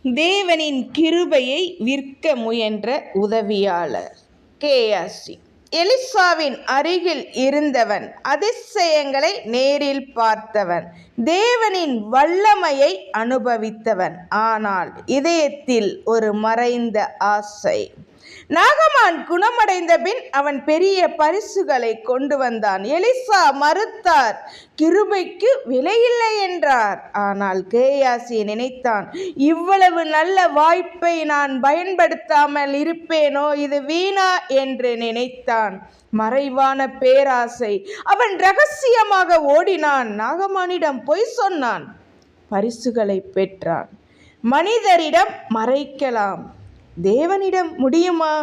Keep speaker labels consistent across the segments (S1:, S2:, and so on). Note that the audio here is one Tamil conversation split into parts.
S1: தேவனின் கிருபையை விற்க முயன்ற உதவியாளர். கேயாசி. எலிசாவின் அருகில் இருந்தவன், அதிசயங்களை நேரில் பார்த்தவன், தேவனின் வல்லமையை அனுபவித்தவன். ஆனால் இதயத்தில் ஒரு மறைந்த ஆசை. நாகமான் குணமடைந்த பின் அவன் பெரிய பரிசுகளை கொண்டு வந்தான். எலிசா மறுத்தார், கிருபைக்கு விலையில்லை என்றார். ஆனால் கேயாசி நினைத்தான், இவ்வளவு நல்ல வாய்ப்பை நான் பயன்படுத்தாமல் இருப்பேனோ, இது வீணா என்று நினைத்தான். மறைவான பேராசை. அவன் ரகசியமாக ஓடினான். நாகமானிடம் பொய் சொன்னான், பரிசுகளை பெற்றான். மனிதரிடம் மறைக்கலாம், தேவனிடம் முடியுமா?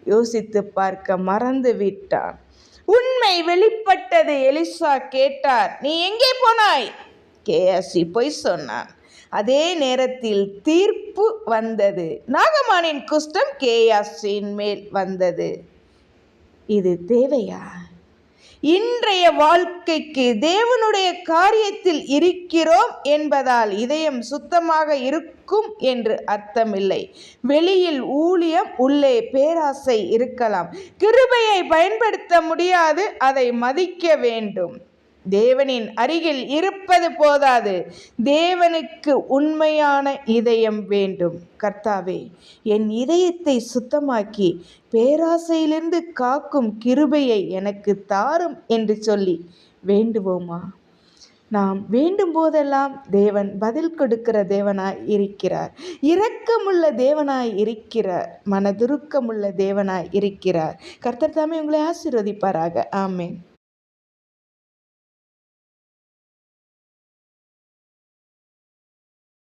S1: யோசித்து பார்க்க மறந்து விட்டான். உண்மை வெளிப்பட்டது. எலிசா கேட்டார், நீ எங்கே போனாய்? கேயாசி பொய் சொன்னான். அதே நேரத்தில் தீர்ப்பு வந்தது. நாகமானின் குஷ்டம் கேயாசின் மேல் வந்தது. இது தேவையா? இன்றைய வாழ்க்கைக்கு தேவனுடைய காரியத்தில் இருக்கிறோம் என்பதால் இதயம் சுத்தமாக இருக்கும் என்று அர்த்தமில்லை. வெளியில் ஊழியம், உள்ளே பேராசை இருக்கலாம். கிருபையை பயன்படுத்த முடியாது, அதை மதிக்க வேண்டும். தேவனின் அருகில் இருப்பது போதாது, தேவனுக்கு உண்மையான இதயம் வேண்டும். கர்த்தாவே, என் இதயத்தை சுத்தமாக்கி பேராசையிலிருந்து காக்கும் கிருபையை எனக்கு தாரும் என்று சொல்லி வேண்டுவோமா? நாம் வேண்டும் போதெல்லாம் தேவன் பதில் கொடுக்கிற தேவனாய் இருக்கிறார். இரக்கமுள்ள தேவனாய் இருக்கிறார். மனதுருக்கமுள்ள தேவனாய் இருக்கிறார். கர்த்தர் தாமே உங்களை ஆசீர்வதிப்பாராக. ஆமென்.